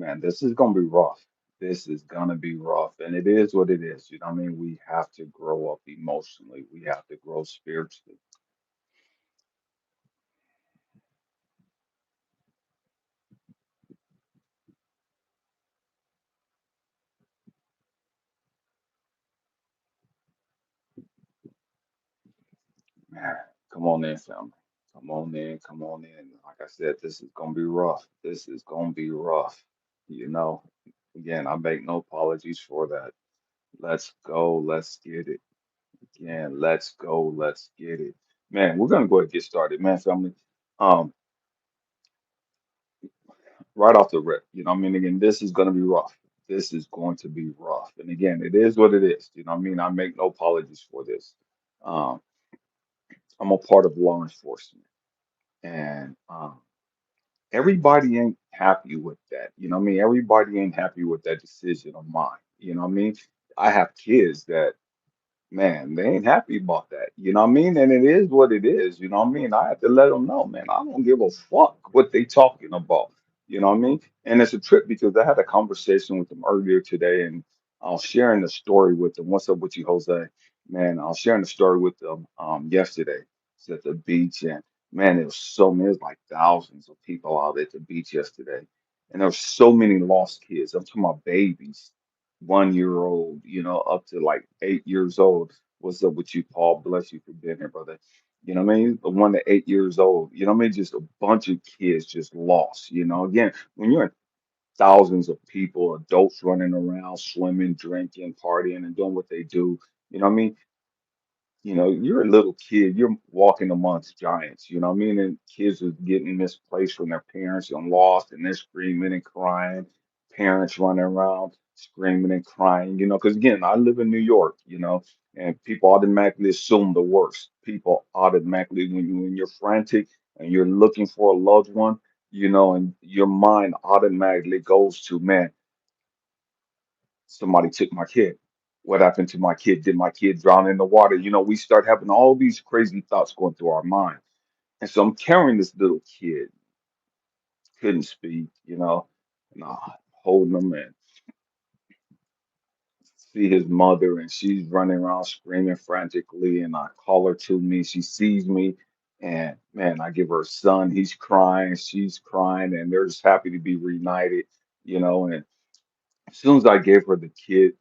Man, this is gonna be rough. This is gonna be rough, and it is what it is. You know what I mean? We have to grow up emotionally. We have to grow spiritually. Man, come on in, family. Come on in, come on in. Like I said, this is gonna be rough. This is gonna be rough. You know, again, I make no apologies for that. Let's go. Let's get it. Again, let's go. Let's get it. Man, we're gonna go ahead and get started, man, family. Um, right off the rip. You know what I mean? Again, this is going to be rough. This is going to be rough. And again, it is what it is. You know what I mean? I make no apologies for this. Um, I'm a part of law enforcement, and everybody ain't happy with that. You know what I mean? Everybody ain't happy with that decision of mine. You know what I mean? I have kids that, man, they ain't happy about that. You know what I mean? And it is what it is. You know what I mean? I have to let them know, man, I don't give a fuck what they talking about. You know what I mean? And it's a trip because I had a conversation with them earlier today, and I was sharing the story with them. What's up with you, Jose? Man, I was sharing the story with them yesterday. It's at the beach, and man, it was so many, it was like thousands of people out at the beach yesterday. And there were so many lost kids. I'm talking about babies, 1 year old, up to like 8 years old. What's up with you, Paul? Bless you for being here, brother. You know what I mean? The 1 to 8 years old. You know what I mean? Just a bunch of kids just lost. Again, when you're in thousands of people, adults running around, swimming, drinking, partying, and doing what they do. You know what I mean? You're a little kid, you're walking amongst giants, you know what I mean? And kids are getting misplaced from their parents and lost, and they're screaming and crying. Parents running around screaming and crying, because again, I live in New York, and people automatically assume the worst. People automatically, when you're frantic and you're looking for a loved one, and your mind automatically goes to, man, somebody took my kid. What happened to my kid? Did my kid drown in the water? We start having all these crazy thoughts going through our mind. And so I'm carrying this little kid, couldn't speak, and I'm holding him and see his mother, and she's running around screaming frantically. And I call her to me. She sees me, and man, I give her a son. He's crying, she's crying, and they're just happy to be reunited, And as soon as I gave her the kid,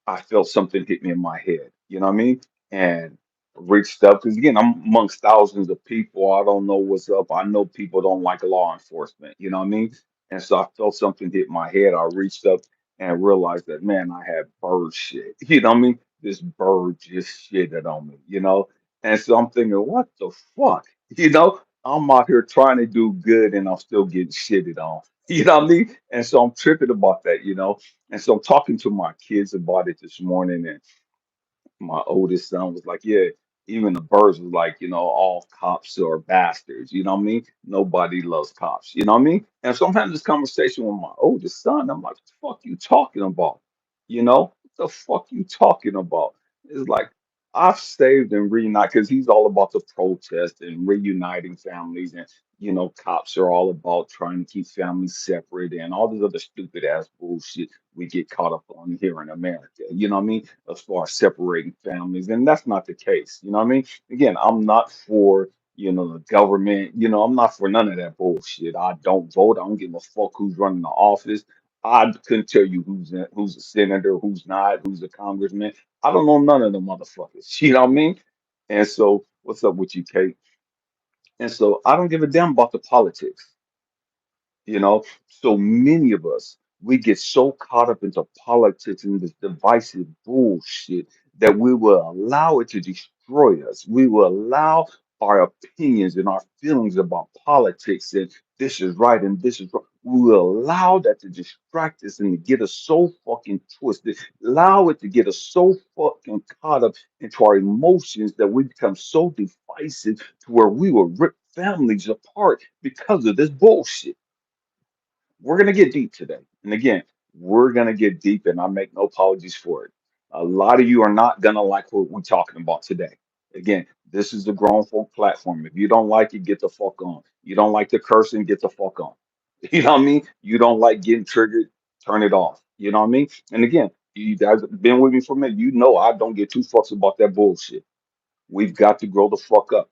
I felt something hit me in my head. You know what I mean? And reached up because again, I'm amongst thousands of people. I don't know what's up. I know people don't like law enforcement. You know what I mean? And so I felt something hit my head. I reached up and realized that man, I had bird shit. You know what I mean? This bird just shitted on me. And so I'm thinking, what the fuck? I'm out here trying to do good and I'm still getting shitted on. You know what I mean? And so I'm tripping about that. And so I'm talking to my kids about it this morning, and my oldest son was like, "Yeah, even the birds was like, all cops are bastards. You know what I mean? Nobody loves cops. You know what I mean?" And so I'm having this conversation with my oldest son. I'm like, "What the fuck you talking about? What the fuck you talking about?" It's like I've saved and reunited because he's all about the protest and reuniting families, and cops are all about trying to keep families separate and all this other stupid ass bullshit we get caught up on here in America. You know what I mean? As far as separating families, and that's not the case. You know what I mean? Again, I'm not for the government. I'm not for none of that bullshit. I don't vote. I don't give a fuck who's running the office. I couldn't tell you who's a senator, who's not, who's a congressman. I don't know none of them motherfuckers. You know what I mean? And so, what's up with you, Kate? And so, I don't give a damn about the politics. So many of us, we get so caught up into politics and this divisive bullshit that we will allow it to destroy us. We will allow our opinions and our feelings about politics and this is right and this is wrong. We will allow that to distract us and to get us so fucking twisted. Allow it to get us so fucking caught up into our emotions that we become so divisive to where we will rip families apart because of this bullshit. We're going to get deep today. And again, we're going to get deep, and I make no apologies for it. A lot of you are not going to like what we're talking about today. Again, this is the grown folk platform. If you don't like it, get the fuck on. You don't like the cursing, get the fuck on. You know what I mean? You don't like getting triggered, turn it off. You know what I mean? And again, you guys have been with me for a minute. You know I don't get too fucks about that bullshit. We've got to grow the fuck up.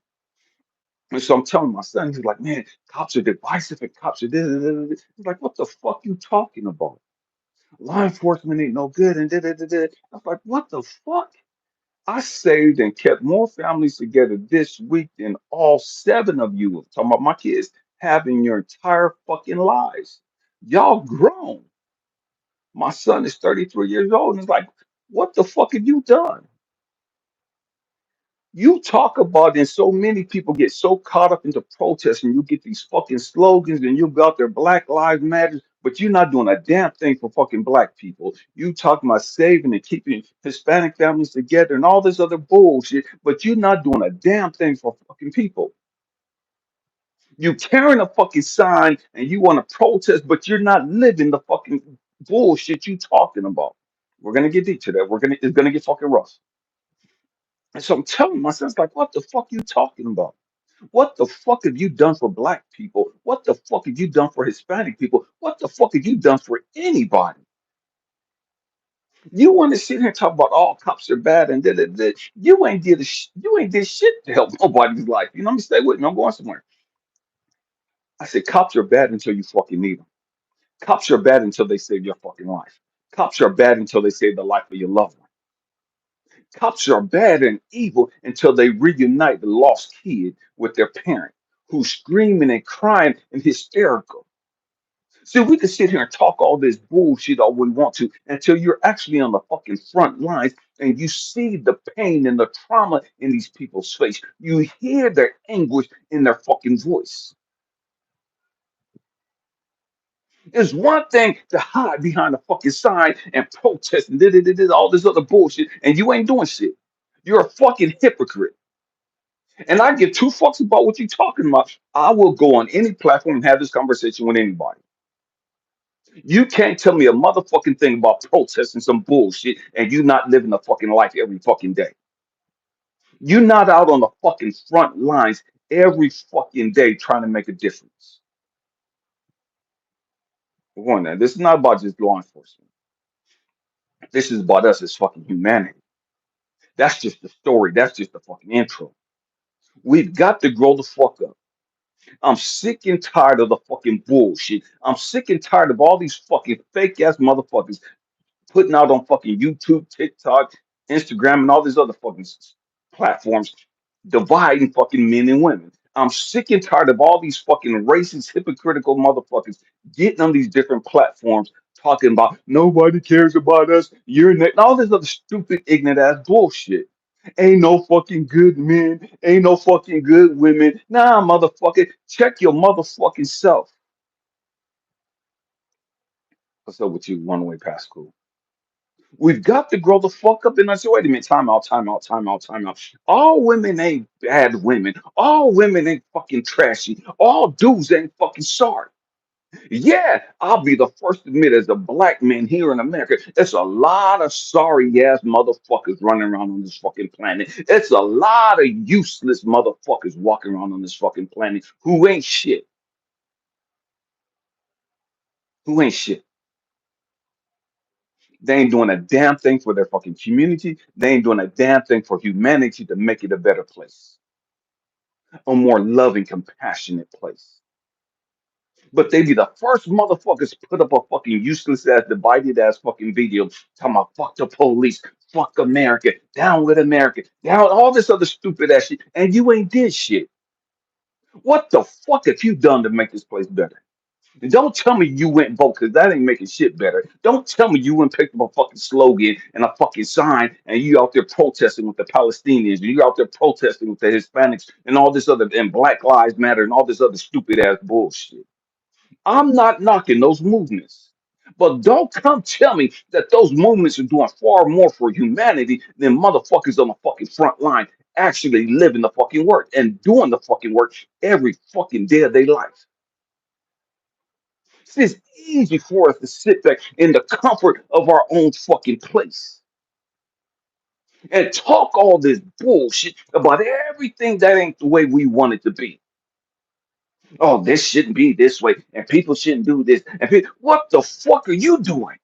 And so I'm telling my son, he's like, man, cops are divisive and cops are this, this, this, this. He's like, what the fuck you talking about? Law enforcement ain't no good and da da da da. I was like, what the fuck? I saved and kept more families together this week than all seven of you, I'm talking about my kids, have in your entire fucking lives. Y'all grown. My son is 33 years old and it's like, what the fuck have you done? You talk about, and so many people get so caught up into protests, and you get these fucking slogans, and you got their Black Lives Matter, but you're not doing a damn thing for fucking black people. You talking about saving and keeping Hispanic families together and all this other bullshit, but you're not doing a damn thing for fucking people. You carrying a fucking sign and you want to protest, but you're not living the fucking bullshit you talking about. We're gonna get deep to that. It's gonna get fucking rough. And so I'm telling my sons, like, what the fuck you talking about? What the fuck have you done for black people? What the fuck have you done for Hispanic people? What the fuck have you done for anybody? You want to sit here and talk about all cops are bad and da, da, da. You ain't did shit to help nobody's life. You know what I mean? Stay with me. I'm going somewhere. I said cops are bad until you fucking need them. Cops are bad until they save your fucking life. Cops are bad until they save the life of your loved one. Cops are bad and evil until they reunite the lost kid with their parent who's screaming and crying and hysterical. See, we can sit here and talk all this bullshit all we want to until you're actually on the fucking front lines and you see the pain and the trauma in these people's face. You hear their anguish in their fucking voice. It's one thing to hide behind a fucking sign and protest and all this other bullshit, and you ain't doing shit. You're a fucking hypocrite. And I give two fucks about what you're talking about. I will go on any platform and have this conversation with anybody. You can't tell me a motherfucking thing about protesting some bullshit and you not living a fucking life every fucking day. You're not out on the fucking front lines every fucking day trying to make a difference. We're going there. This is not about just law enforcement. This is about us as fucking humanity. That's just the story. That's just the fucking intro. We've got to grow the fuck up. I'm sick and tired of the fucking bullshit. I'm sick and tired of all these fucking fake ass motherfuckers putting out on fucking YouTube, TikTok, Instagram, and all these other fucking platforms, dividing fucking men and women. I'm sick and tired of all these fucking racist, hypocritical motherfuckers getting on these different platforms talking about nobody cares about us. You're next. All this other stupid, ignorant ass bullshit. Ain't no fucking good men. Ain't no fucking good women. Nah, motherfucker. Check your motherfucking self. What's up with you, one way past school? We've got to grow the fuck up. And I said, wait a minute, time out, time out, time out, time out. All women ain't bad women. All women ain't fucking trashy. All dudes ain't fucking sorry. Yeah, I'll be the first to admit as a black man here in America, it's a lot of sorry ass motherfuckers running around on this fucking planet. It's a lot of useless motherfuckers walking around on this fucking planet who ain't shit. Who ain't shit. They ain't doing a damn thing for their fucking community. They ain't doing a damn thing for humanity to make it a better place, a more loving, compassionate place. But they be the first motherfuckers to put up a fucking useless ass, divided ass fucking video talking about fuck the police, fuck America, down with America, down all this other stupid ass shit, and you ain't did shit. What the fuck have you done to make this place better? And don't tell me you went vote because that ain't making shit better. Don't tell me you went picked up a fucking slogan and a fucking sign and you out there protesting with the Palestinians and you out there protesting with the Hispanics and all this other and Black Lives Matter and all this other stupid ass bullshit. I'm not knocking those movements. But don't come tell me that those movements are doing far more for humanity than motherfuckers on the fucking front line actually living the fucking work and doing the fucking work every fucking day of their life. It's easy for us to sit back in the comfort of our own fucking place and talk all this bullshit about everything that ain't the way we want it to be. Oh, this shouldn't be this way, and people shouldn't do this. And what the fuck are you doing?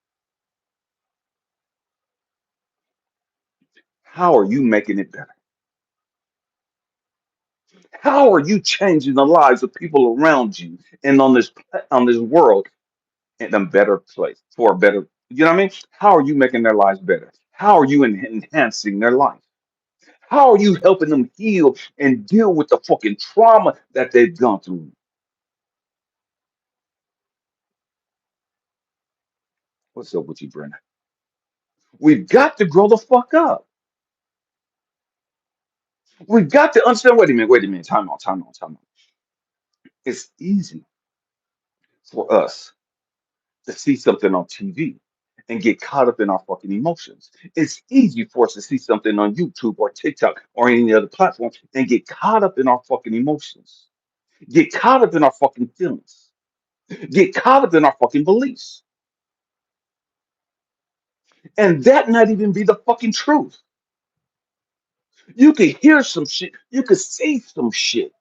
How are you making it better? How are you changing the lives of people around you and on this world in a better place for a better? You know what I mean? How are you making their lives better? How are you enhancing their life? How are you helping them heal and deal with the fucking trauma that they've gone through? What's up with you, Brennan? We've got to grow the fuck up. We've got to understand. Wait a minute. Time out. It's easy for us to see something on TV and get caught up in our fucking emotions. It's easy for us to see something on YouTube or TikTok or any other platform and get caught up in our fucking emotions, get caught up in our fucking feelings, get caught up in our fucking beliefs. And that not even be the fucking truth. You could hear some shit, you could see some shit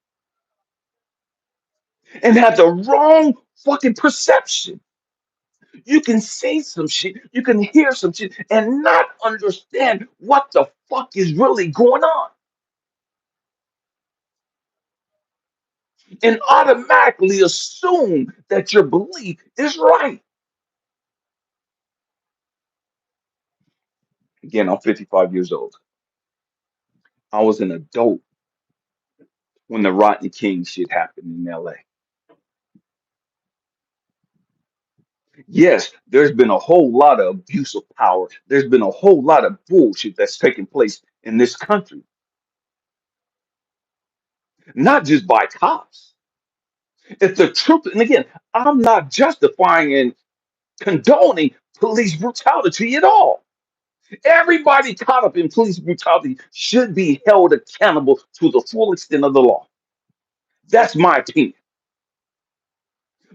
and have the wrong fucking perception. You can say some shit, you can hear some shit, and not understand what the fuck is really going on, and automatically assume that your belief is right. Again, I'm 55 years old. I was an adult when the Rodney King shit happened in LA. Yes, there's been a whole lot of abuse of power. There's been a whole lot of bullshit that's taken place in this country, not just by cops. It's the truth. And again, I'm not justifying and condoning police brutality at all. Everybody caught up in police brutality should be held accountable to the full extent of the law. That's my opinion.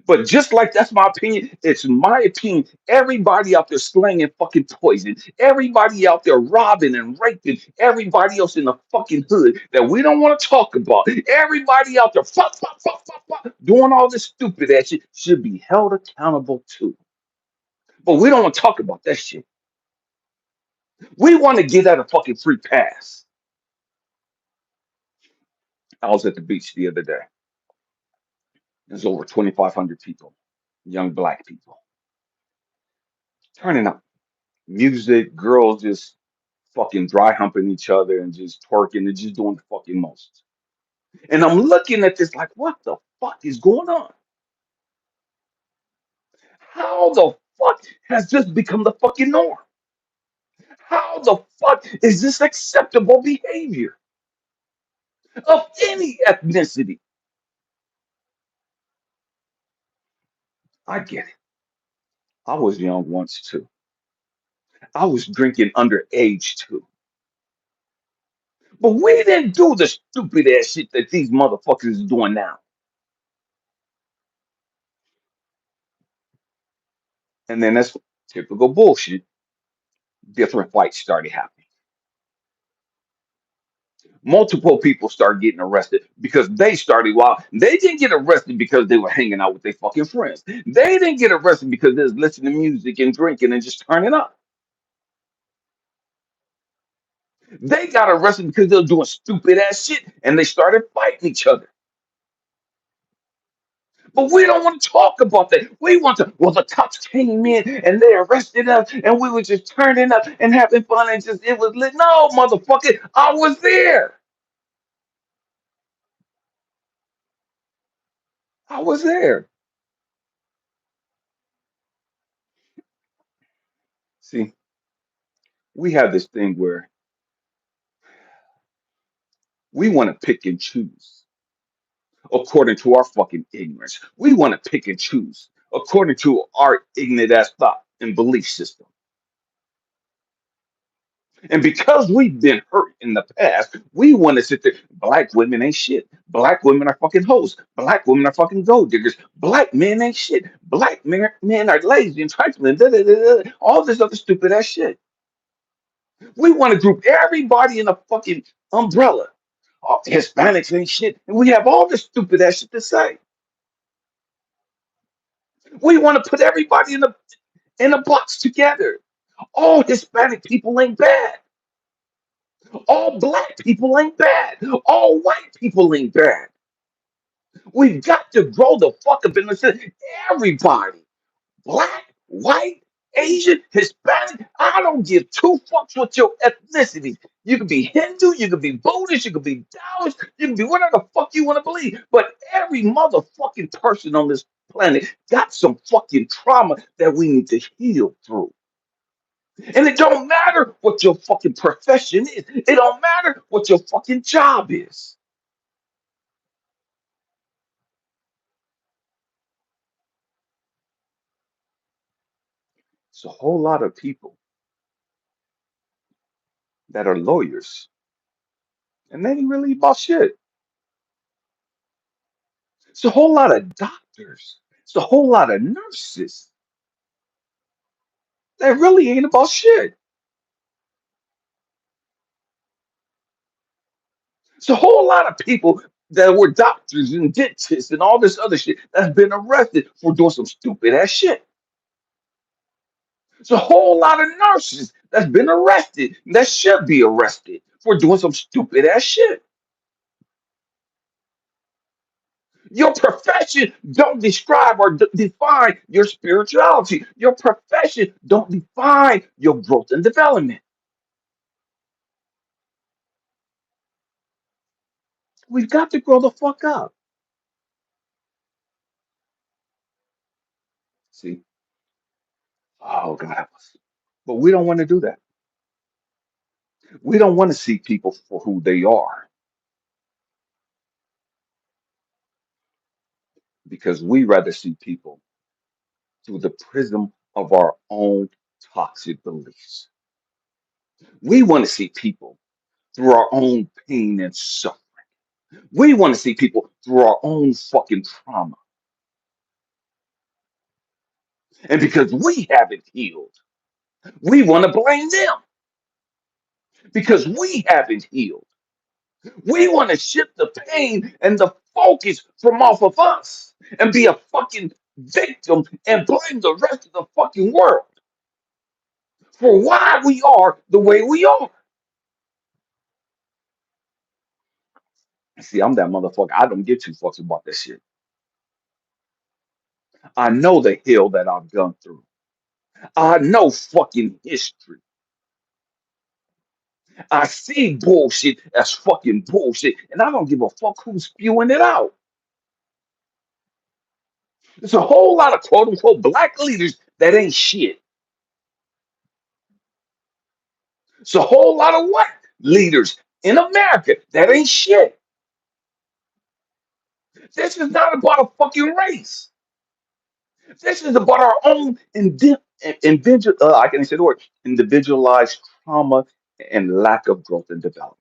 But just like that's my opinion, it's my opinion. Everybody out there slinging fucking poison, everybody out there robbing and raping, everybody else in the fucking hood that we don't want to talk about, everybody out there doing all this stupid ass shit should be held accountable too. But we don't want to talk about that shit. We want to get out a fucking free pass. I was at the beach the other day. There's over 2,500 people, young black people, turning up. Music, girls just fucking dry humping each other and just twerking and just doing the fucking most. And I'm looking at this like, what the fuck is going on? How the fuck has this become the fucking norm? How the fuck is this acceptable behavior of any ethnicity? I get it. I was young once too. I was drinking underage too. But we didn't do the stupid ass shit that these motherfuckers is doing now. And then that's typical bullshit. Different fights started happening. Multiple people started getting arrested because they started wild. They didn't get arrested because they were hanging out with their fucking friends. They didn't get arrested because they was listening to music and drinking and just turning up. They got arrested because they were doing stupid ass shit and they started fighting each other. But we don't want to talk about that. We want to, well, the cops came in and they arrested us and we were just turning up and having fun and just, it was lit. No, motherfucker, I was there. I was there. See, we have this thing where we want to pick and choose according to our fucking ignorance. We want to pick and choose according to our ignorant ass thought and belief system. And because we've been hurt in the past, we want to sit there. Black women ain't shit. Black women are fucking hoes. Black women are fucking gold diggers. Black men ain't shit. Men are lazy and trifling. All this other stupid ass shit. We want to group everybody in a fucking umbrella. Hispanics ain't shit. And we have all this stupid ass shit to say. We want to put everybody in a box together. All Hispanic people ain't bad. All black people ain't bad. All white people ain't bad. We've got to grow the fuck up in the sense. Everybody, black, white, Asian, Hispanic, I don't give two fucks with your ethnicity. You can be Hindu, you can be Buddhist, you can be Taoist, you can be whatever the fuck you want to believe. But every motherfucking person on this planet got some fucking trauma that we need to heal through. And it don't matter what your fucking profession is. It don't matter what your fucking job is. It's a whole lot of people that are lawyers, and they ain't really about shit. It's a whole lot of doctors. It's a whole lot of nurses that really ain't about shit. It's a whole lot of people that were doctors and dentists and all this other shit that's been arrested for doing some stupid ass shit. It's a whole lot of nurses that's been arrested that should be arrested for doing some stupid ass shit. Your profession don't describe or define your spirituality. Your profession don't define your growth and development. We've got to grow the fuck up. See, oh God help us. But we don't want to do that. We don't want to see people for who they are because we rather see people through the prism of our own toxic beliefs. We want to see people through our own pain and suffering. We want to see people through our own fucking trauma. And because we haven't healed, we want to blame them because we haven't healed. We want to shift the pain and the focus from off of us and be a fucking victim and blame the rest of the fucking world for why we are the way we are. See, I'm that motherfucker. I don't give two fucks about this shit. I know the hell that I've gone through. I know fucking history. I see bullshit as fucking bullshit, and I don't give a fuck who's spewing it out. There's a whole lot of quote unquote black leaders that ain't shit. It's a whole lot of white leaders in America that ain't shit. This is not about a fucking race. This is about our own individual, I can't say the word, individualized trauma and lack of growth and development.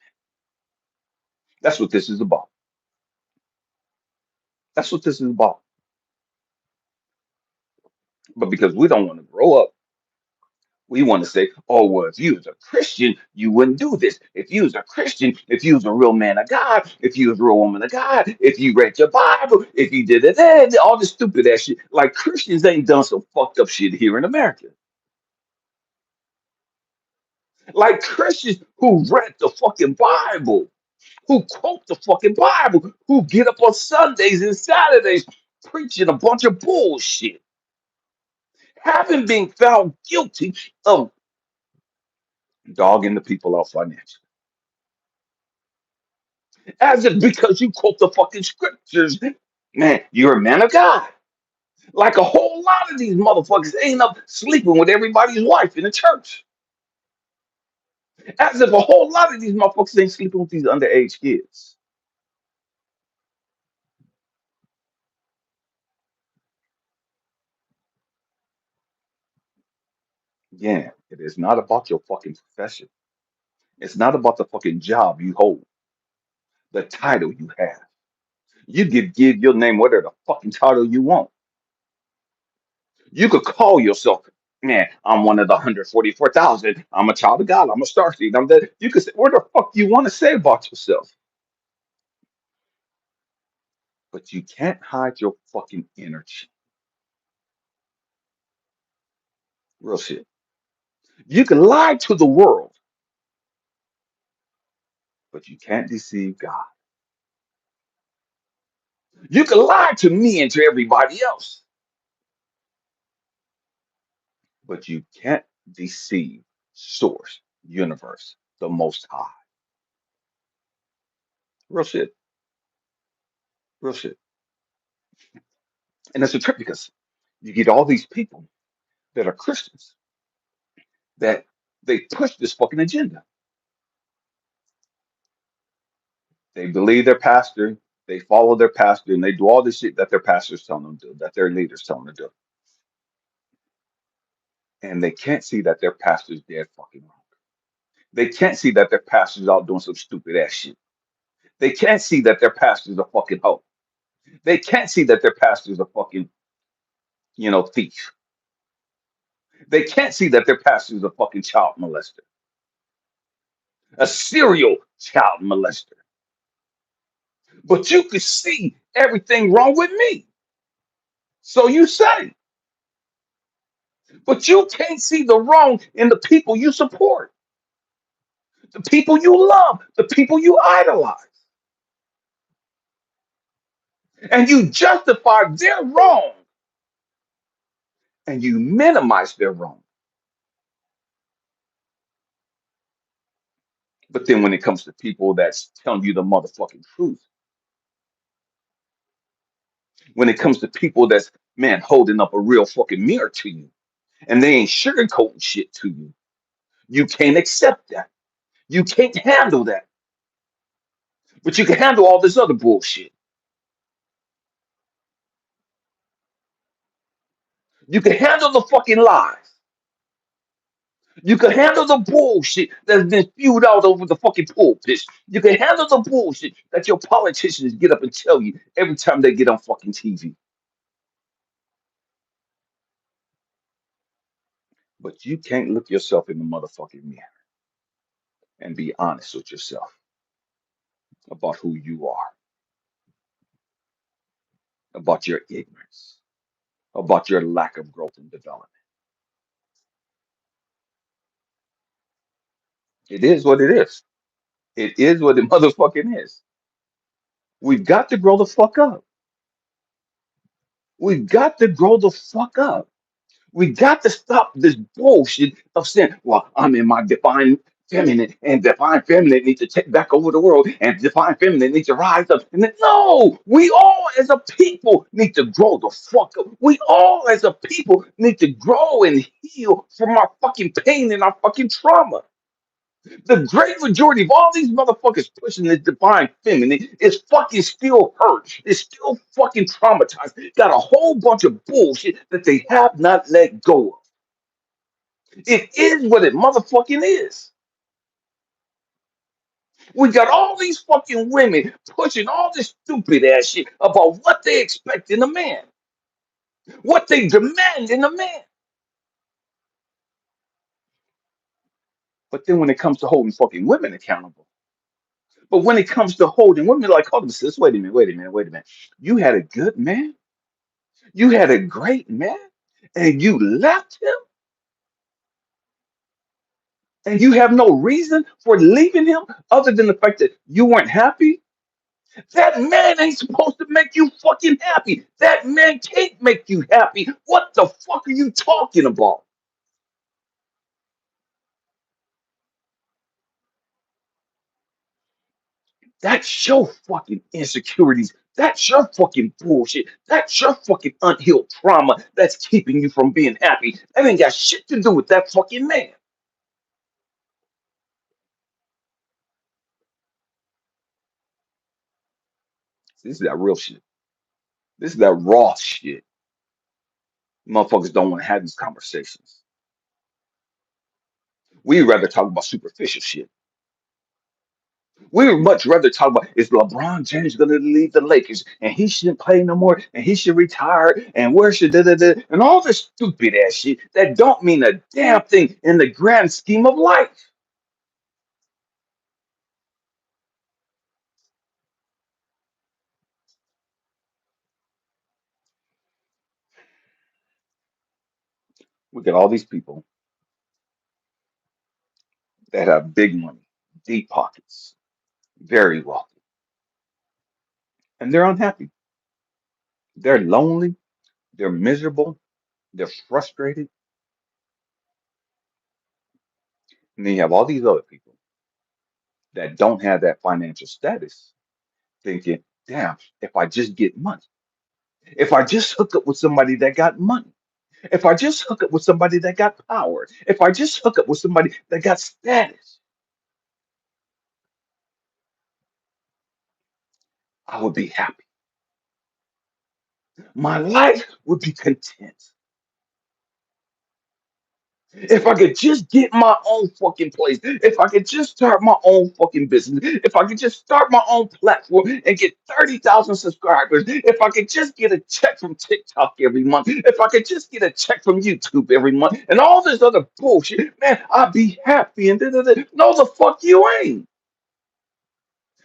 That's what this is about. That's what this is about. But because we don't want to grow up, we want to say, oh, well, if you was a Christian, you wouldn't do this. If you was a Christian, if you was a real man of God, if you was a real woman of God, if you read your Bible, if you did it, all this stupid ass shit. Like Christians ain't done some fucked up shit here in America. Like Christians who read the fucking Bible, who quote the fucking Bible, who get up on Sundays and Saturdays preaching a bunch of bullshit, haven't been found guilty of dogging the people out financially. As if because you quote the fucking scriptures, man, you're a man of God. Like a whole lot of these motherfuckers ain't up sleeping with everybody's wife in the church. As if a whole lot of these motherfuckers ain't sleeping with these underage kids. Yeah, it is not about your fucking profession. It's not about the fucking job you hold, the title you have. You could give your name whatever the fucking title you want. You could call yourself, man, I'm one of the 144,000. I'm a child of God. I'm a star seed. I'm that. You could say what the fuck you want to say about yourself, but you can't hide your fucking energy. Real shit. You can lie to the world, but you can't deceive God. You can lie to me and to everybody else, but you can't deceive Source, Universe, the Most High. Real shit. Real shit. And that's a trip because you get all these people that are Christians that they push this fucking agenda. They believe their pastor, they follow their pastor, and they do all this shit that their pastors tell them to do, that their leaders tell them to do. And they can't see that their pastor's dead fucking wrong. They can't see that their pastor's out doing some stupid ass shit. They can't see that their pastor's a fucking hoe. They can't see that their pastor's a fucking, thief. They can't see that their pastor's a fucking child molester, a serial child molester. But you can see everything wrong with me. So you say, but you can't see the wrong in the people you support, the people you love, the people you idolize. And you justify their wrong and you minimize their wrong. But then when it comes to people that's telling you the motherfucking truth, when it comes to people that's, man, holding up a real fucking mirror to you and they ain't sugarcoating shit to you, you can't accept that. You can't handle that. But you can handle all this other bullshit. You can handle the fucking lies. You can handle the bullshit that's been spewed out over the fucking pulpit. You can handle the bullshit that your politicians get up and tell you every time they get on fucking TV. But you can't look yourself in the motherfucking mirror and be honest with yourself about who you are, about your ignorance, about your lack of growth and development. It is what it is. It is what it motherfucking is. We've got to grow the fuck up. We've got to grow the fuck up. We got to stop this bullshit of saying, well, I'm in my divine feminine, and divine feminine needs to take back over the world, and divine feminine needs to rise up. And then, no, we all as a people need to grow the fuck up. We all as a people need to grow and heal from our fucking pain and our fucking trauma. The great majority of all these motherfuckers pushing the divine feminine is fucking still hurt. Is still fucking traumatized. Got a whole bunch of bullshit that they have not let go of. It is what it motherfucking is. We got all these fucking women pushing all this stupid ass shit about what they expect in a man, what they demand in a man. But then when it comes to holding fucking women accountable, but when it comes to holding women, like, hold on, sis, wait a minute, wait a minute, wait a minute. You had a good man, you had a great man, and you left him, and you have no reason for leaving him other than the fact that you weren't happy. That man ain't supposed to make you fucking happy. That man can't make you happy. What the fuck are you talking about? That's your fucking insecurities. That's your fucking bullshit. That's your fucking unhealed trauma that's keeping you from being happy. That ain't got shit to do with that fucking man. This is that real shit. This is that raw shit. Motherfuckers don't want to have these conversations. We'd rather talk about superficial shit. We would much rather talk about, is LeBron James going to leave the Lakers and he shouldn't play no more and he should retire and where should da da da and all this stupid ass shit that don't mean a damn thing in the grand scheme of life. We got all these people that have big money, deep pockets, very wealthy, and they're unhappy. They're lonely, they're miserable, they're frustrated. And then you have all these other people that don't have that financial status thinking, damn, if I just get money, if I just hook up with somebody that got money, if I just hook up with somebody that got power, if I just hook up with somebody that got status, I would be happy. My life would be content. If I could just get my own fucking place, if I could just start my own fucking business, if I could just start my own platform and get 30,000 subscribers, if I could just get a check from TikTok every month, if I could just get a check from YouTube every month, and all this other bullshit, man, I'd be happy. And da-da-da. No, the fuck you ain't.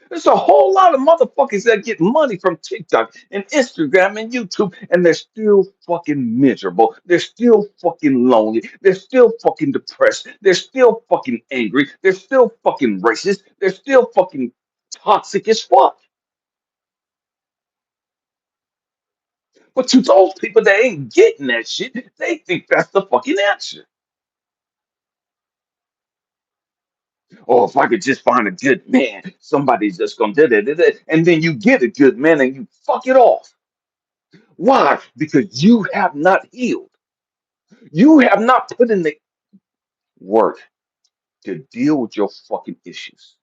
There's a whole lot of motherfuckers that get money from TikTok and Instagram and YouTube, and they're still fucking miserable. They're still fucking lonely. They're still fucking depressed. They're still fucking angry. They're still fucking racist. They're still fucking toxic as fuck. But to those people that ain't getting that shit, they think that's the fucking answer. Oh, if I could just find a good man, somebody's just gonna do that. And then you get a good man and you fuck it off. Why? Because you have not healed. You have not put in the work to deal with your fucking issues.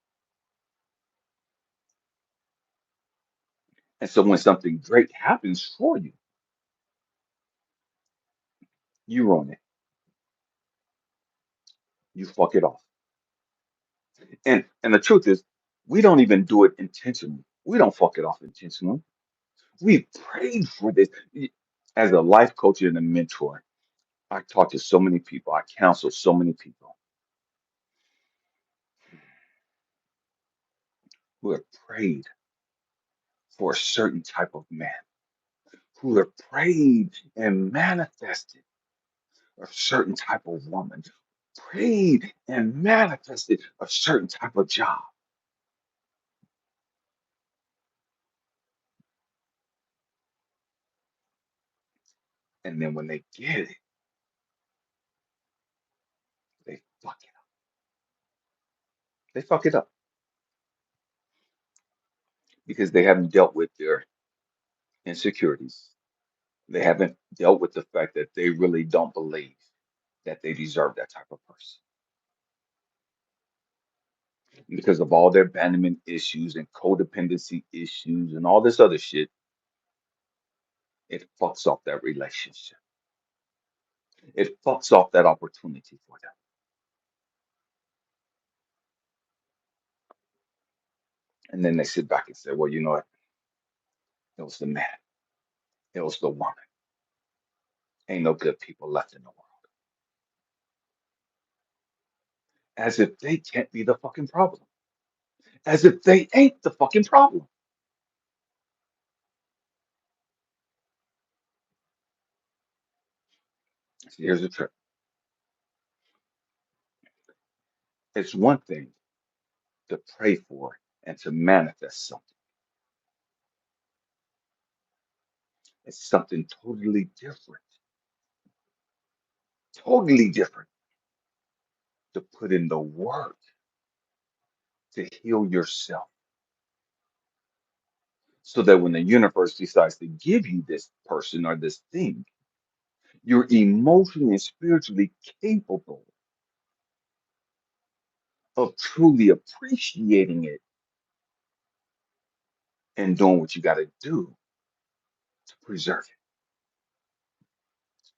And so when something great happens for you, you ruin it. You fuck it off. And the truth is, we don't even do it intentionally. We don't fuck it off intentionally. We prayed for this. As a life coach and a mentor, I talk to so many people. I counsel so many people who have prayed for a certain type of man, who have prayed and manifested a certain type of woman, prayed and manifested a certain type of job. And then when they get it, they fuck it up. They fuck it up because they haven't dealt with their insecurities. They haven't dealt with the fact that they really don't believe that they deserve that type of person. Because of all their abandonment issues and codependency issues and all this other shit, it fucks off that relationship. It fucks off that opportunity for them. And then they sit back and say, well, you know what? It was the man. It was the woman. Ain't no good people left in the world. As if they can't be the fucking problem. As if they ain't the fucking problem. See, here's the trick. It's one thing to pray for and to manifest something. It's something totally different to put in the work to heal yourself. So that when the universe decides to give you this person or this thing, you're emotionally and spiritually capable of truly appreciating it and doing what you got to do to preserve it.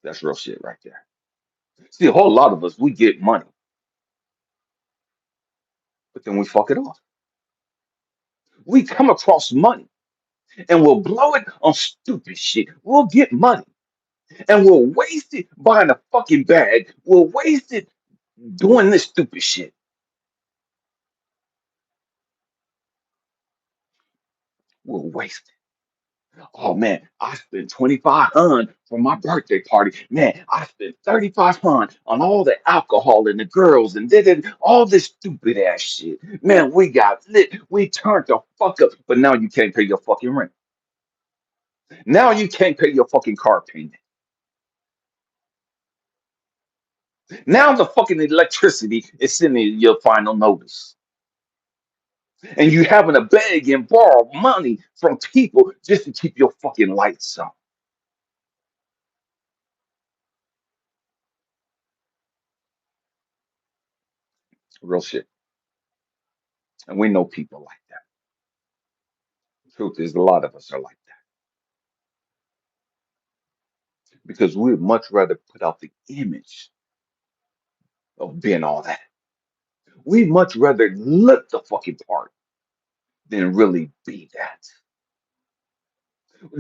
That's real shit right there. See, a whole lot of us, we get money, but then we fuck it off. We come across money and we'll blow it on stupid shit. We'll get money and we'll waste it buying a fucking bag. We'll waste it doing this stupid shit. We'll waste it. Oh man, I spent 2,500 for my birthday party. Man, I spent 3,500 on all the alcohol and the girls and did it, all this stupid ass shit. Man, we got lit. We turned the fuck up. But now you can't pay your fucking rent. Now you can't pay your fucking car payment. Now the fucking electricity is sending you your final notice. And you having to beg and borrow money from people just to keep your fucking lights on. Real shit. And we know people like that. Truth is, a lot of us are like that because we'd much rather put out the image of being all that. We'd much rather look the fucking part than really be that.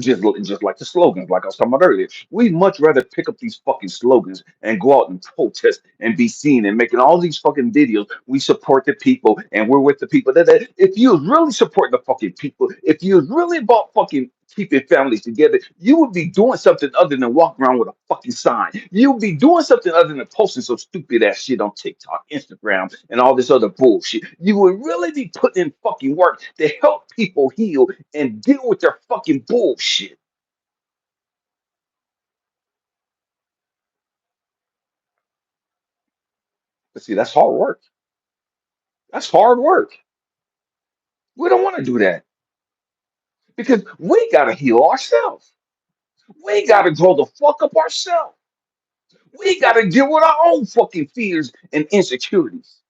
Just like the slogans, like I was talking about earlier. We much rather pick up these fucking slogans and go out and protest and be seen and making all these fucking videos. We support the people and we're with the people. If you was really supporting the fucking people, if you was really about fucking keeping families together, you would be doing something other than walking around with a fucking sign. You would be doing something other than posting some stupid ass shit on TikTok, Instagram, and all this other bullshit. You would really be putting in fucking work to help people heal and deal with their fucking bullshit. But see, that's hard work. That's hard work. We don't want to do that because we got to heal ourselves. We got to grow the fuck up ourselves. We got to deal with our own fucking fears and insecurities.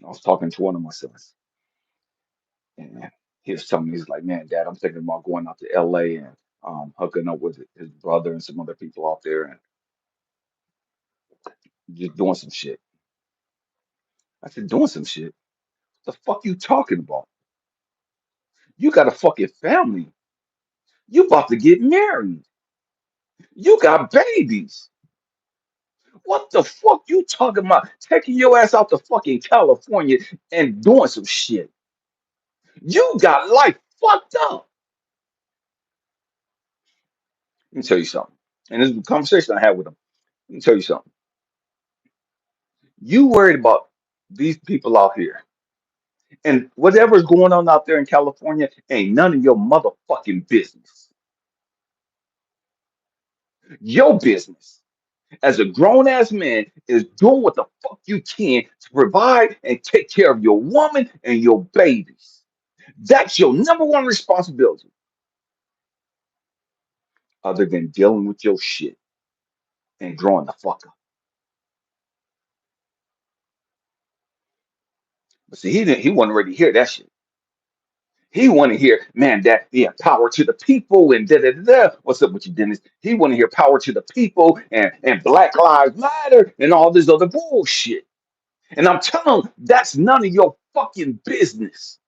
I was talking to one of my sons, and he was telling me, he's like, man, Dad, I'm thinking about going out to LA and hooking up with his brother and some other people out there and just doing some shit. I said, doing some shit? The fuck you talking about? You got a fucking family. You about to get married. You got babies. What the fuck you talking about? Taking your ass out to fucking California and doing some shit. You got life fucked up. Let me tell you something. And this is a conversation I had with him. Let me tell you something. You worried about these people out here. And whatever's going on out there in California ain't none of your motherfucking business. Your business as a grown ass man is doing what the fuck you can to provide and take care of your woman and your babies. That's your number one responsibility, other than dealing with your shit and growing the fuck up. But see, he wasn't ready to hear that shit. He want to hear, man, that yeah, power to the people and da da da da. What's up with you, Dennis? He want to hear power to the people and Black Lives Matter and all this other bullshit. And I'm telling him that's none of your fucking business.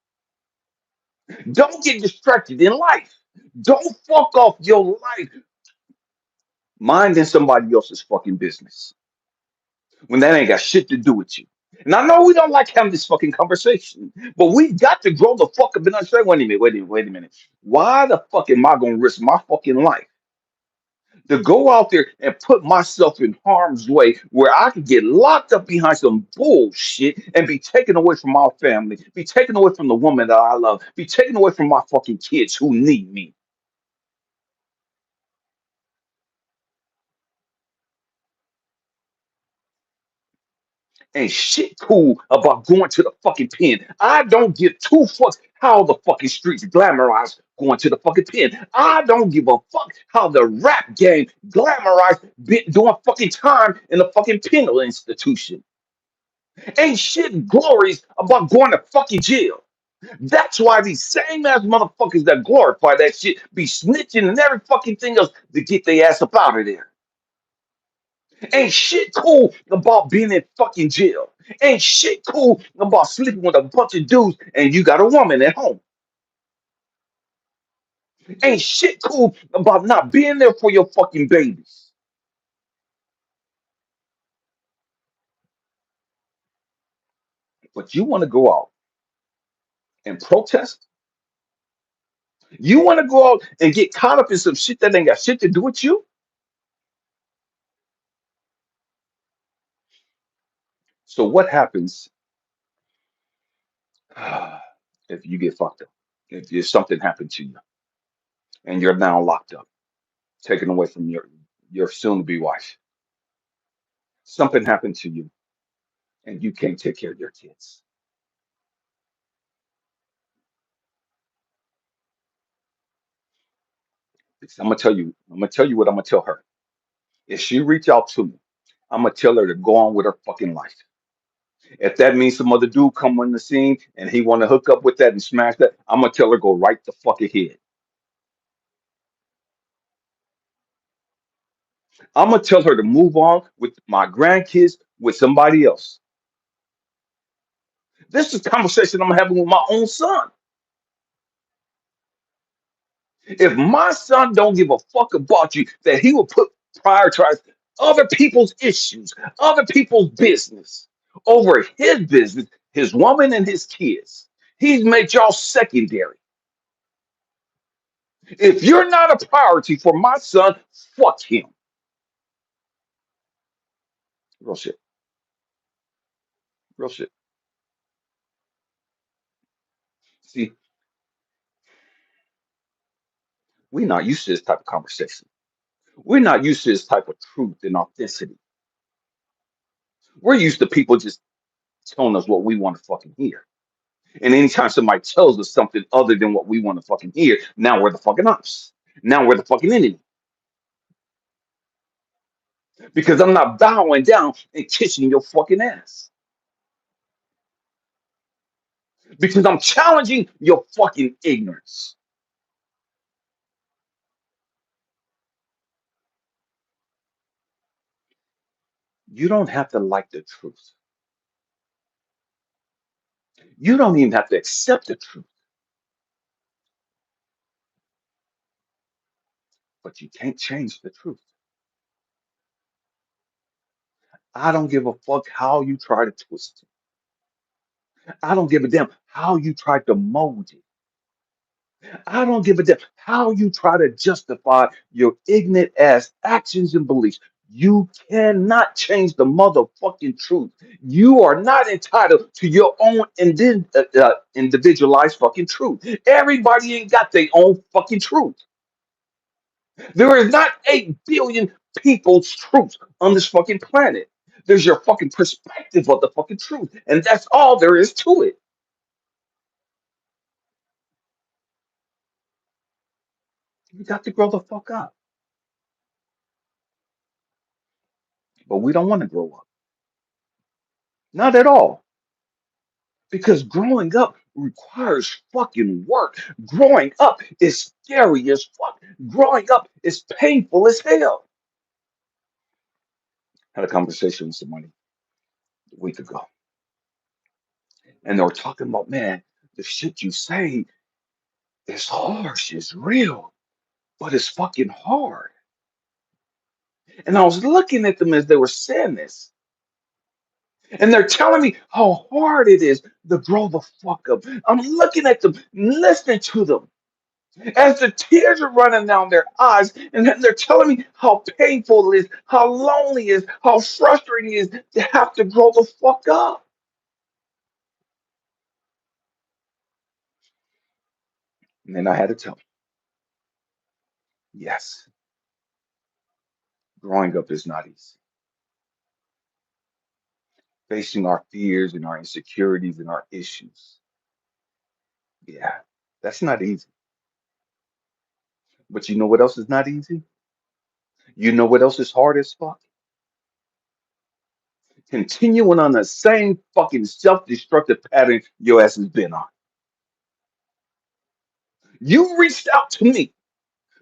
Don't get distracted in life. Don't fuck off your life minding somebody else's fucking business when that ain't got shit to do with you. And I know we don't like having this fucking conversation, but we've got to grow the fuck up and understand. Wait a minute, wait a minute, wait a minute. Why the fuck am I gonna risk my fucking life to go out there and put myself in harm's way where I could get locked up behind some bullshit and be taken away from my family, be taken away from the woman that I love, be taken away from my fucking kids who need me? Ain't shit cool about going to the fucking pen. I don't give two fucks how the fucking streets glamorize going to the fucking pen. I don't give a fuck how the rap game glamorize doing fucking time in the fucking penal institution. Ain't shit glorious about going to fucking jail. That's why these same ass motherfuckers that glorify that shit be snitching and every fucking thing else to get their ass up out of there. Ain't shit cool about being in fucking jail. Ain't shit cool about sleeping with a bunch of dudes and you got a woman at home. Ain't shit cool about not being there for your fucking babies. But you want to go out and protest? You want to go out and get caught up in some shit that ain't got shit to do with you? So what happens if you get fucked up? If something happened to you and you're now locked up, taken away from your soon-to-be wife. Something happened to you and you can't take care of your kids. Because I'm gonna tell you what I'm gonna tell her. If she reach out to me, I'm gonna tell her to go on with her fucking life. If that means some other dude come on the scene and he want to hook up with that and smash that, I'm gonna tell her go right the fuck ahead. I'm gonna tell her to move on with my grandkids with somebody else. This is a conversation I'm having with my own son. If my son don't give a fuck about you, that he will put prioritize other people's issues, other people's business over his business, his woman and his kids. He's made y'all secondary. If you're not a priority for my son, fuck him. Real shit. Real shit. See, we're not used to this type of conversation. We're not used to this type of truth and authenticity. We're used to people just telling us what we want to fucking hear. And anytime somebody tells us something other than what we want to fucking hear, now we're the fucking ops. Now we're the fucking enemy. Because I'm not bowing down and kissing your fucking ass. Because I'm challenging your fucking ignorance. You don't have to like the truth. You don't even have to accept the truth, but you can't change the truth. I don't give a fuck how you try to twist it. I don't give a damn how you try to mold it. I don't give a damn how you try to justify your ignorant ass actions and beliefs. You cannot change the motherfucking truth. You are not entitled to your own individualized fucking truth. Everybody ain't got their own fucking truth. There is not 8 billion people's truth on this fucking planet. There's your fucking perspective of the fucking truth. And that's all there is to it. You got to grow the fuck up. But we don't want to grow up. Not at all. Because growing up requires fucking work. Growing up is scary as fuck. Growing up is painful as hell. Had a conversation with somebody a week ago, and they were talking about, man, the shit you say is harsh, it's real, but it's fucking hard. And I was looking at them as they were saying this, and they're telling me how hard it is to grow the fuck up. I'm looking at them, listening to them. As the tears are running down their eyes, and then they're telling me how painful it is, how lonely it is, how frustrating it is to have to grow the fuck up. And then I had to tell them, yes, growing up is not easy. Facing our fears and our insecurities and our issues, yeah, that's not easy. But you know what else is not easy? You know what else is hard as fuck? Continuing on the same fucking self-destructive pattern your ass has been on. You reached out to me.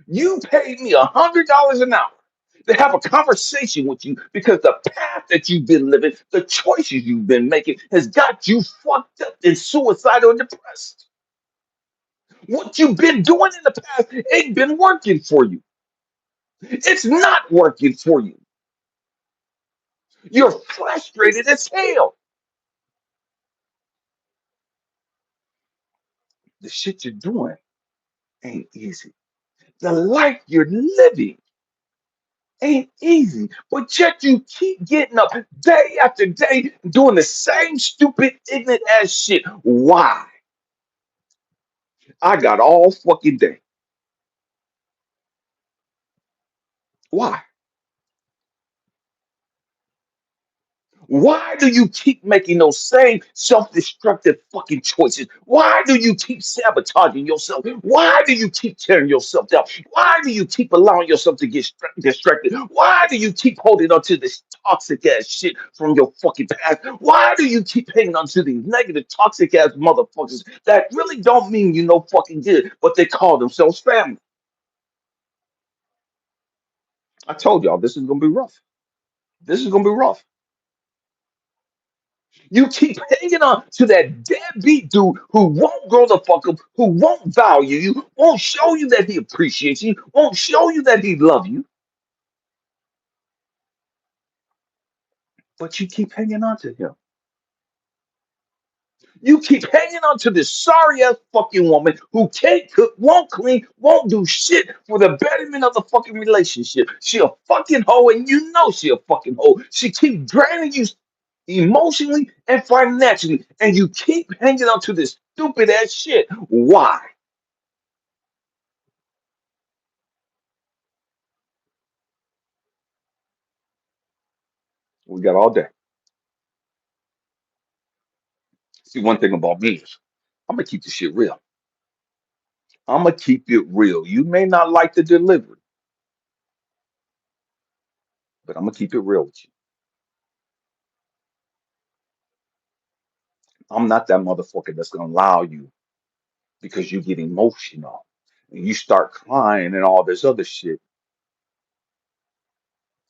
You paid me $100 an hour to have a conversation with you because the path that you've been living, the choices you've been making, has got you fucked up and suicidal and depressed. What you've been doing in the past ain't been working for you. It's not working for you. You're frustrated as hell. the shit you're doing ain't easy. The life you're living ain't easy. But yet you keep getting up day after day doing the same stupid, ignorant ass shit. Why? I got all fucking day. Why? Why do you keep making those same self-destructive fucking choices? Why do you keep sabotaging yourself? Why do you keep tearing yourself down? Why do you keep allowing yourself to get distracted? Why do you keep holding on to this toxic ass shit from your fucking past? Why do you keep hanging on to these negative, toxic ass motherfuckers that really don't mean you no fucking good, but they call themselves family? I told y'all this is gonna be rough. This is gonna be rough. You keep hanging on to that deadbeat dude who won't grow the fuck up, who won't value you, won't show you that he appreciates you, won't show you that he loves you, but you keep hanging on to him. You keep hanging on to this sorry ass fucking woman who can't cook, won't clean, won't do shit for the betterment of the fucking relationship. She a fucking hoe, and you know she a fucking hoe. She keep draining you emotionally and financially, and you keep hanging on to this stupid ass shit. Why? We got all day. See, one thing about me is I'm gonna keep the shit real. I'm gonna keep it real. You may not like the delivery, but I'm gonna keep it real with you. I'm not that motherfucker that's gonna allow you because you get emotional and you start crying and all this other shit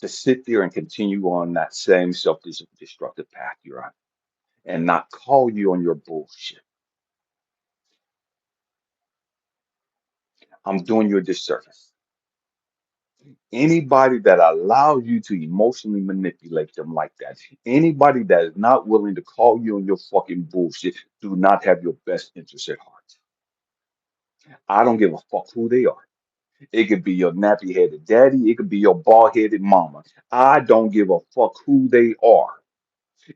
to sit there and continue on that same self-destructive path you're on and not call you on your bullshit. I'm doing you a disservice. Anybody that allows you to emotionally manipulate them like that, anybody that is not willing to call you on your fucking bullshit, do not have your best interest at heart. I don't give a fuck who they are. It could be your nappy headed daddy, it could be your bald headed mama. I don't give a fuck who they are.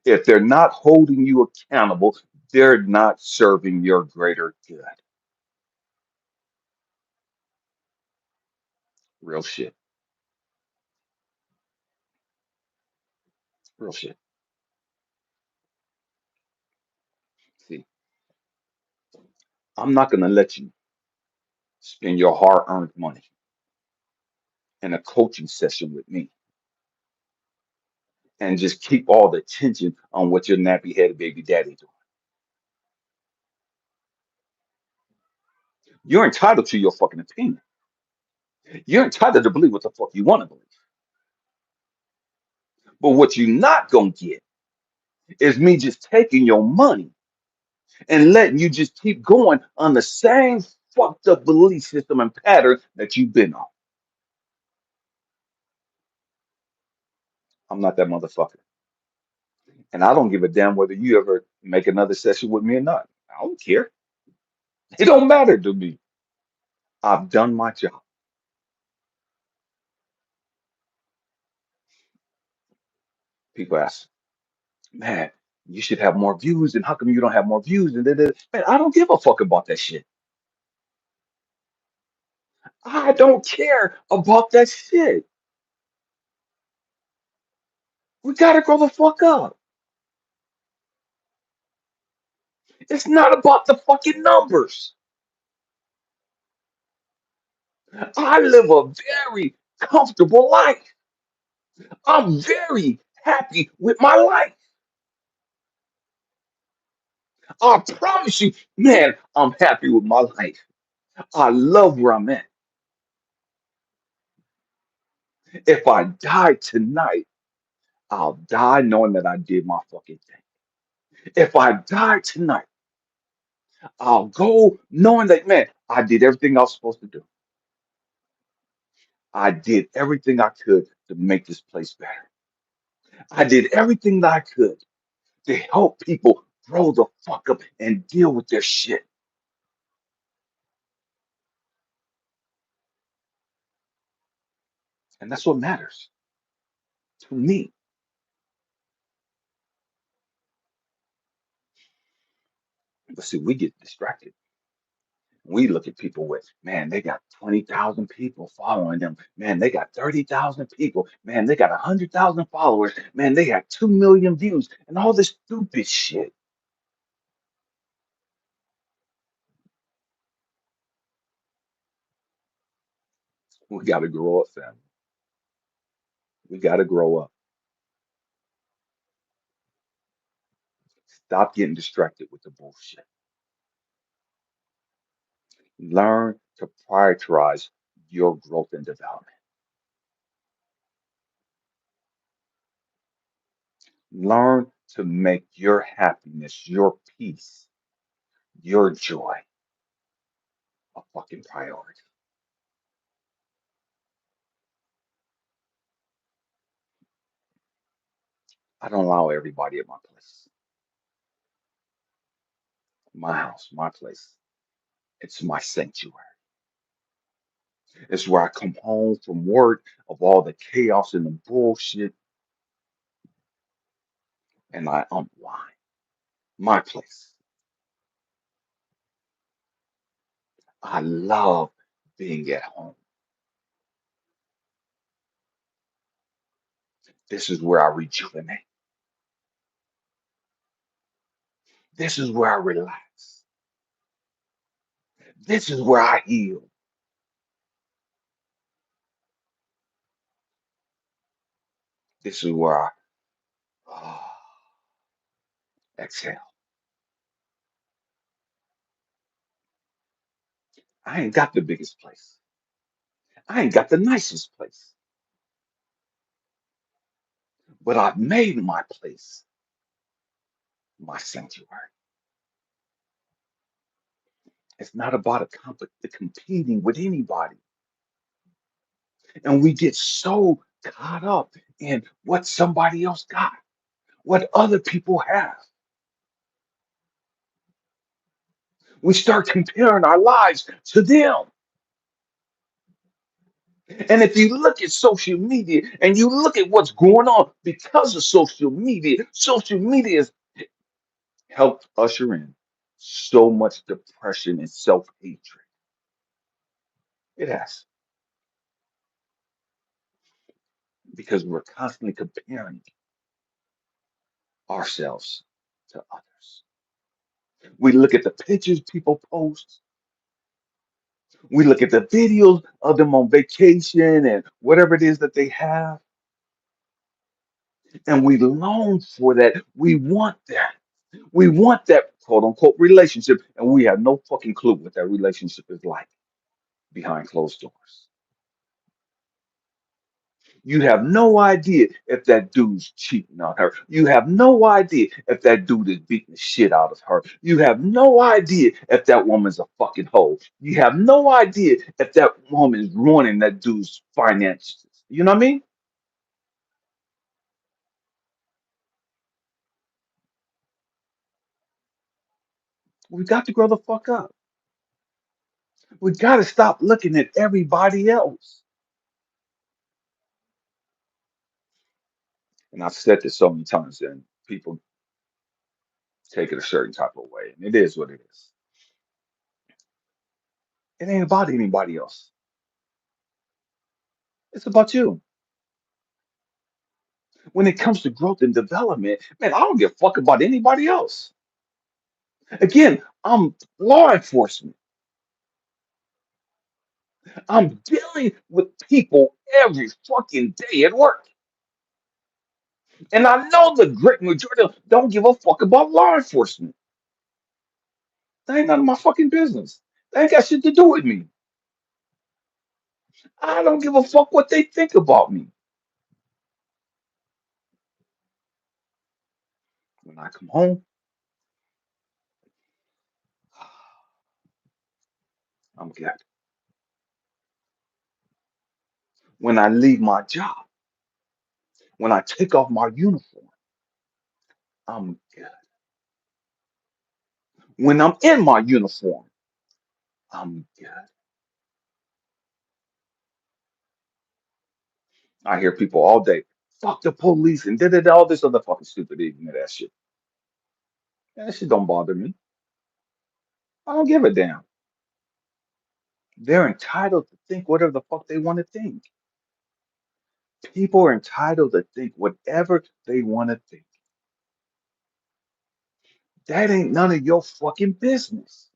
If they're not holding you accountable, they're not serving your greater good. Real shit. Real shit. See, I'm not going to let you spend your hard earned money in a coaching session with me and just keep all the attention on what your nappy headed baby daddy doing. You're entitled to your fucking opinion. You're entitled to believe what the fuck you want to believe. But what you're not gonna get is me just taking your money and letting you just keep going on the same fucked up belief system and pattern that you've been on. I'm not that motherfucker. And I don't give a damn whether you ever make another session with me or not. I don't care. It don't matter to me. I've done my job. People ask, man, you should have more views, and how come you don't have more views? And man, I don't give a fuck about that shit. I don't care about that shit. We gotta grow the fuck up. It's not about the fucking numbers. I live a very comfortable life. I'm very happy with my life. I promise you, man, I'm happy with my life. I love where I'm at. If I die tonight, I'll die knowing that I did my fucking thing. If I die tonight, I'll go knowing that, man, I did everything I was supposed to do. I did everything I could to make this place better. I did everything that I could to help people grow the fuck up and deal with their shit. And that's what matters to me. But see, we get distracted. We look at people with, man, they got 20,000 people following them. Man, they got 30,000 people. Man, they got 100,000 followers. Man, they got 2 million views and all this stupid shit. We got to grow up, family. We got to grow up. Stop getting distracted with the bullshit. Learn to prioritize your growth and development. Learn to make your happiness, your peace, your joy a fucking priority. I don't allow everybody at my place, my house, my place. It's my sanctuary. It's where I come home from work of all the chaos and the bullshit and I unwind. My place. I love being at home. This is where I rejuvenate. This is where I relax. This is where I heal. This is where I exhale. I ain't got the biggest place. I ain't got the nicest place, but I've made my place my sanctuary. It's not about competing with anybody. And we get so caught up in what somebody else got, what other people have. We start comparing our lives to them. And if you look at social media and you look at what's going on because of social media has helped usher in so much depression and self hatred. It has, because we're constantly comparing ourselves to others. We look at the pictures people post, we look at the videos of them on vacation and whatever it is that they have, and we long for that. We want that. We want that quote unquote relationship, and we have no fucking clue what that relationship is like behind closed doors. You have no idea if that dude's cheating on her. You have no idea if that dude is beating the shit out of her. You have no idea if that woman's a fucking hoe. You have no idea if that woman is ruining that dude's finances. You know what I mean? We got to grow the fuck up. We got to stop looking at everybody else. And I've said this so many times, and people take it a certain type of way, and it is what it is. It ain't about anybody else. It's about you. When it comes to growth and development, man, I don't give a fuck about anybody else. Again, I'm law enforcement. I'm dealing with people every fucking day at work. And I know the great majority of them don't give a fuck about law enforcement. That ain't none of my fucking business. That ain't got shit to do with me. I don't give a fuck what they think about me. When I come home, I'm good. When I leave my job, when I take off my uniform, I'm good. When I'm in my uniform, I'm good. I hear people all day, fuck the police and all this other fucking stupid ignorant ass shit. That shit don't bother me. I don't give a damn. They're entitled to think whatever the fuck they want to think. People are entitled to think whatever they want to think. That ain't none of your fucking business.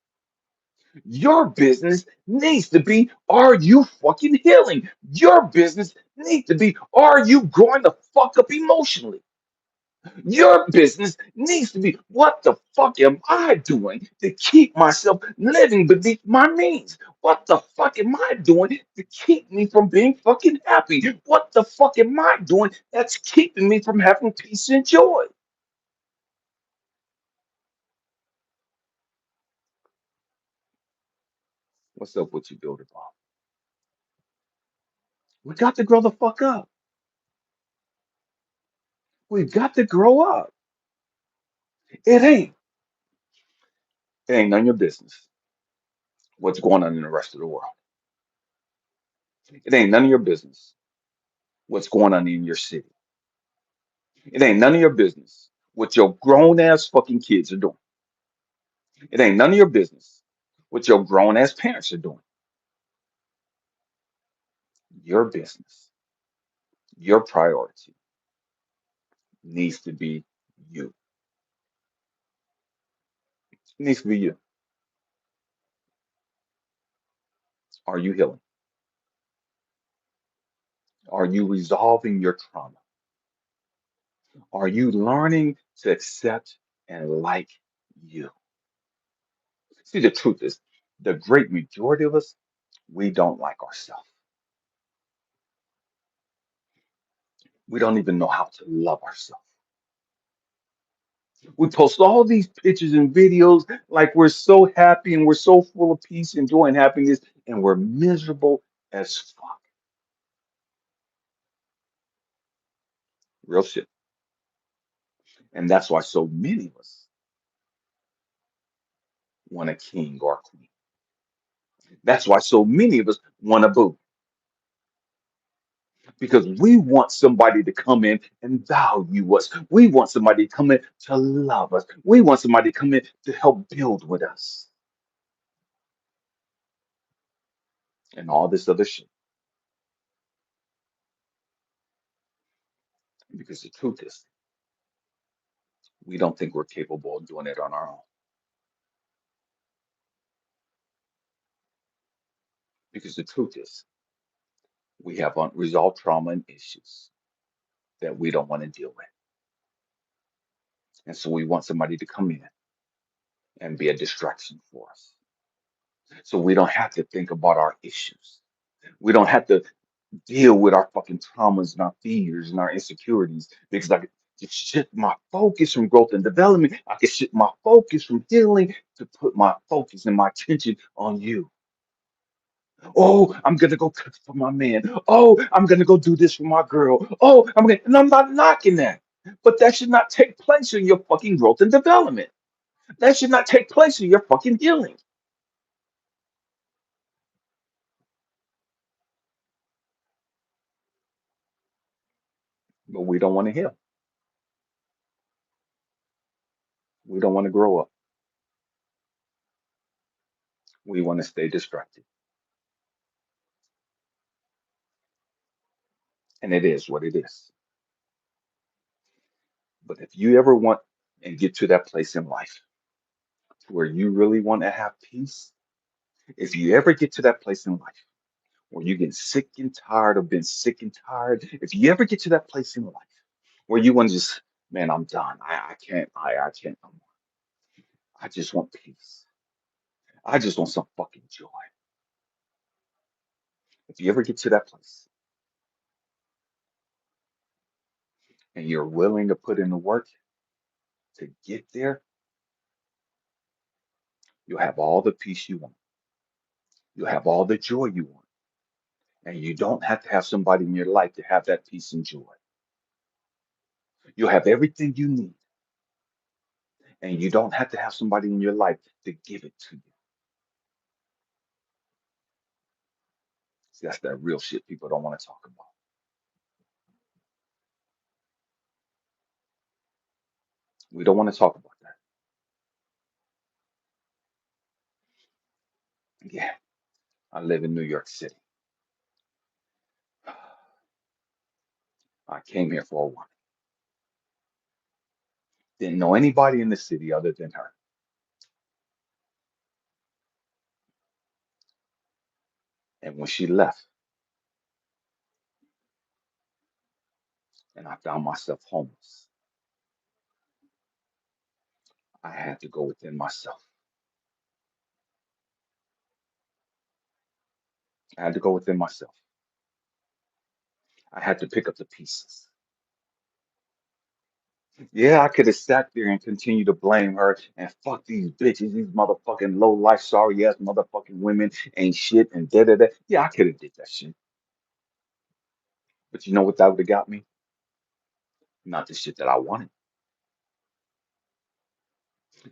Your business needs to be, are you fucking healing? Your business needs to be, are you growing the fuck up emotionally? Your business needs to be, what the fuck am I doing to keep myself living beneath my means? What the fuck am I doing to keep me from being fucking happy? What the fuck am I doing that's keeping me from having peace and joy? What's up with you, Builder Bob? We got to grow the fuck up. We've got to grow up. It ain't. It ain't none of your business what's going on in the rest of the world. It ain't none of your business what's going on in your city. It ain't none of your business what your grown ass fucking kids are doing. It ain't none of your business what your grown ass parents are doing. Your business, your priority needs to be you. It needs to be you. Are you healing? Are you resolving your trauma? Are you learning to accept and like you? See, the truth is, the great majority of us, we don't like ourselves. We don't even know how to love ourselves. We post all these pictures and videos like we're so happy and we're so full of peace and joy and happiness, and we're miserable as fuck. Real shit. And that's why so many of us want a king or a queen. That's why so many of us want a boo. Because we want somebody to come in and value us. We want somebody to come in to love us. We want somebody to come in to help build with us and all this other shit. Because the truth is, we don't think we're capable of doing it on our own. Because the truth is, we have unresolved trauma and issues that we don't want to deal with. And so we want somebody to come in and be a distraction for us. So we don't have to think about our issues. We don't have to deal with our fucking traumas and our fears and our insecurities because I could just shift my focus from growth and development. I can shift my focus from healing to put my focus and my attention on you. Oh, I'm gonna go cook for my man. Oh, I'm gonna go do this for my girl. Oh, and I'm not knocking that. But that should not take place in your fucking growth and development. That should not take place in your fucking healing. But we don't want to heal. We don't want to grow up. We want to stay distracted. And it is what it is. But if you ever want and get to that place in life where you really want to have peace, if you ever get to that place in life where you get sick and tired of being sick and tired, if you ever get to that place in life where you want to just, man, I'm done. I can't no more. I just want peace. I just want some fucking joy. If you ever get to that place and you're willing to put in the work to get there, you'll have all the peace you want. You'll have all the joy you want. And you don't have to have somebody in your life to have that peace and joy. You'll have everything you need. And you don't have to have somebody in your life to give it to you. See, that's that real shit people don't want to talk about. We don't want to talk about that. Yeah, I live in New York City. I came here for a while. Didn't know anybody in the city other than her. And when she left and I found myself homeless, I had to go within myself. I had to go within myself. I had to pick up the pieces. Yeah, I could have sat there and continued to blame her and fuck these bitches, these motherfucking low life, sorry ass motherfucking women ain't shit and da da da. Yeah, I could have did that shit. But you know what that would have got me? Not the shit that I wanted.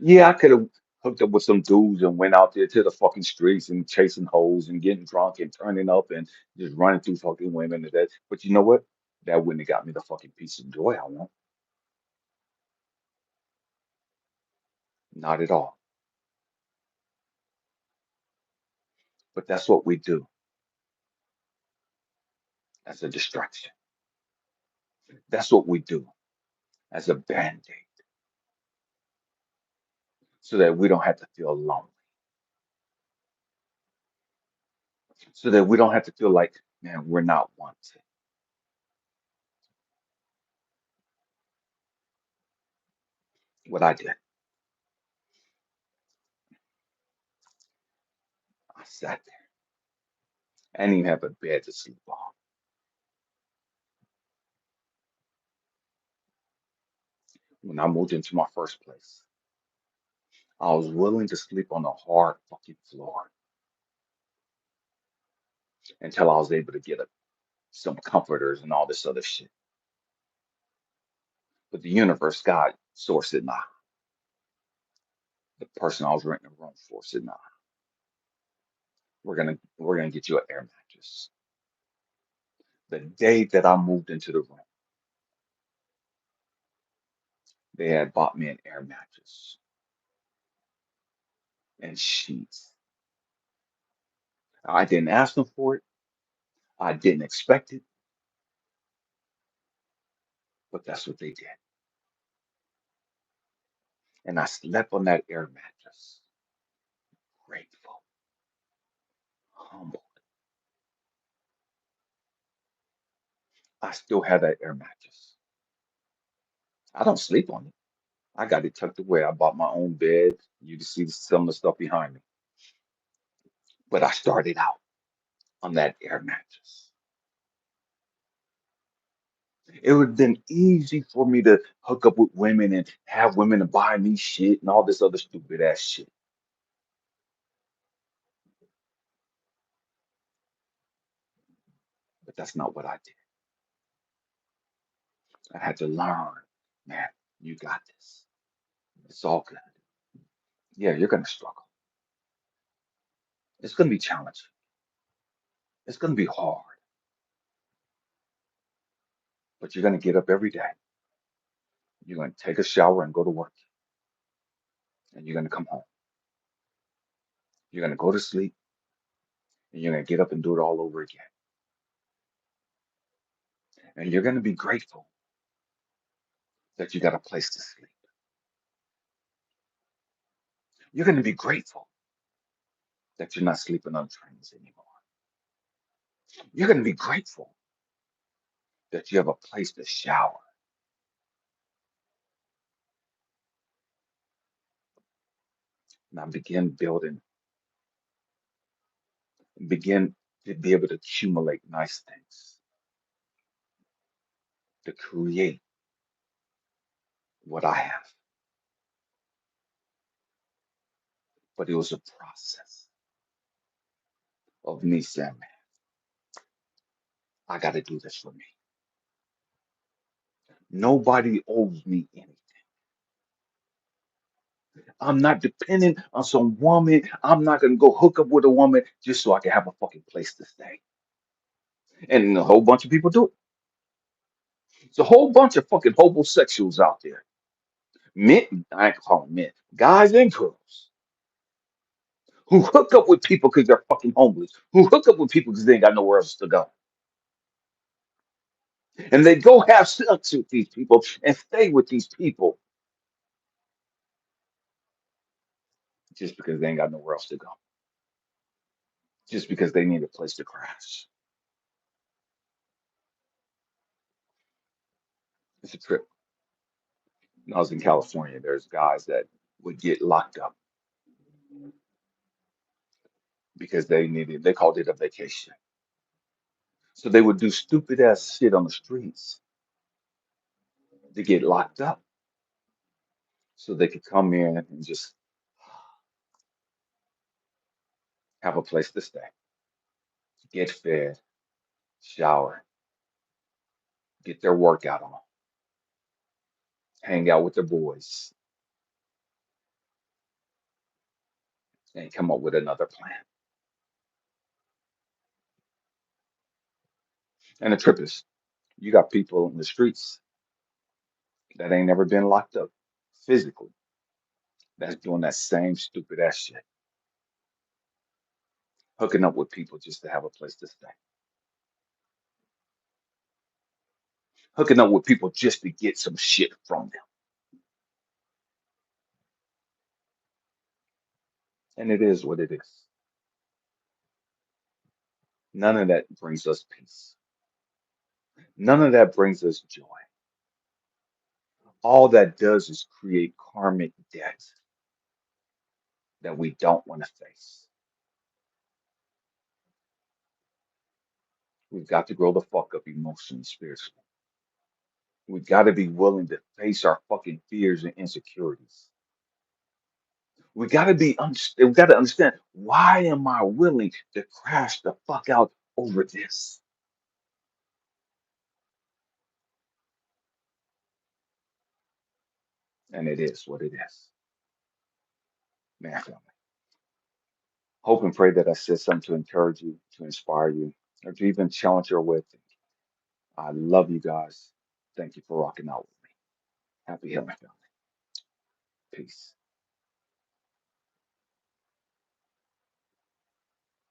Yeah, I could have hooked up with some dudes and went out there to the fucking streets and chasing hoes and getting drunk and turning up and just running through fucking women and that. But you know what? That wouldn't have got me the fucking peace and joy I want. Not at all. But that's what we do as a distraction. That's what we do as a band-aid so that we don't have to feel lonely, so that we don't have to feel like, man, we're not wanted. What I did, I sat there. I didn't even have a bed to sleep on. When I moved into my first place, I was willing to sleep on the hard fucking floor until I was able to get some comforters and all this other shit. But the universe, God, source said, nah. The person I was renting a room for said, nah, we're gonna get you an air mattress. The day that I moved into the room, they had bought me an air mattress and sheets. I didn't ask them for it. I didn't expect it, but that's what they did. And I slept on that air mattress, grateful, humble. I still have that air mattress. I don't sleep on it. I got it tucked away. I bought my own bed. You can see some of the stuff behind me. But I started out on that air mattress. It would have been easy for me to hook up with women and have women to buy me shit and all this other stupid ass shit. But that's not what I did. I had to learn, man, you got this. It's all good. Yeah, you're going to struggle. It's going to be challenging. It's going to be hard. But you're going to get up every day. You're going to take a shower and go to work. And you're going to come home. You're going to go to sleep. And you're going to get up and do it all over again. And you're going to be grateful that you got a place to sleep. You're going to be grateful that you're not sleeping on trains anymore. You're going to be grateful that you have a place to shower. Now begin to be able to accumulate nice things, to create what I have. But it was a process of me saying, man, I got to do this for me. Nobody owes me anything. I'm not dependent on some woman. I'm not going to go hook up with a woman just so I can have a fucking place to stay. And a whole bunch of people do it. It's a whole bunch of fucking homosexuals out there. Men, I ain't calling men, guys and girls who hook up with people because they're fucking homeless, who hook up with people because they ain't got nowhere else to go. And they go have sex with these people and stay with these people just because they ain't got nowhere else to go, just because they need a place to crash. It's a trip. When I was in California, there's guys that would get locked up because they called it a vacation. So they would do stupid ass shit on the streets to get locked up so they could come in and just have a place to stay, get fed, shower, get their workout on, hang out with their boys, and come up with another plan. And the trip is, you got people in the streets that ain't never been locked up physically that's doing that same stupid ass shit, hooking up with people just to have a place to stay, hooking up with people just to get some shit from them. And it is what it is. None of that brings us peace. None of that brings us joy. All that does is create karmic debt that we don't want to face. We've got to grow the fuck up emotionally, spiritually. We've got to be willing to face our fucking fears and insecurities. We got to understand, why am I willing to crash the fuck out over this? And it is what it is. Man, family. Hope and pray that I said something to encourage you, to inspire you, or to even challenge your way of thinking. I love you guys. Thank you for rocking out with me. Happy healing, family. Peace.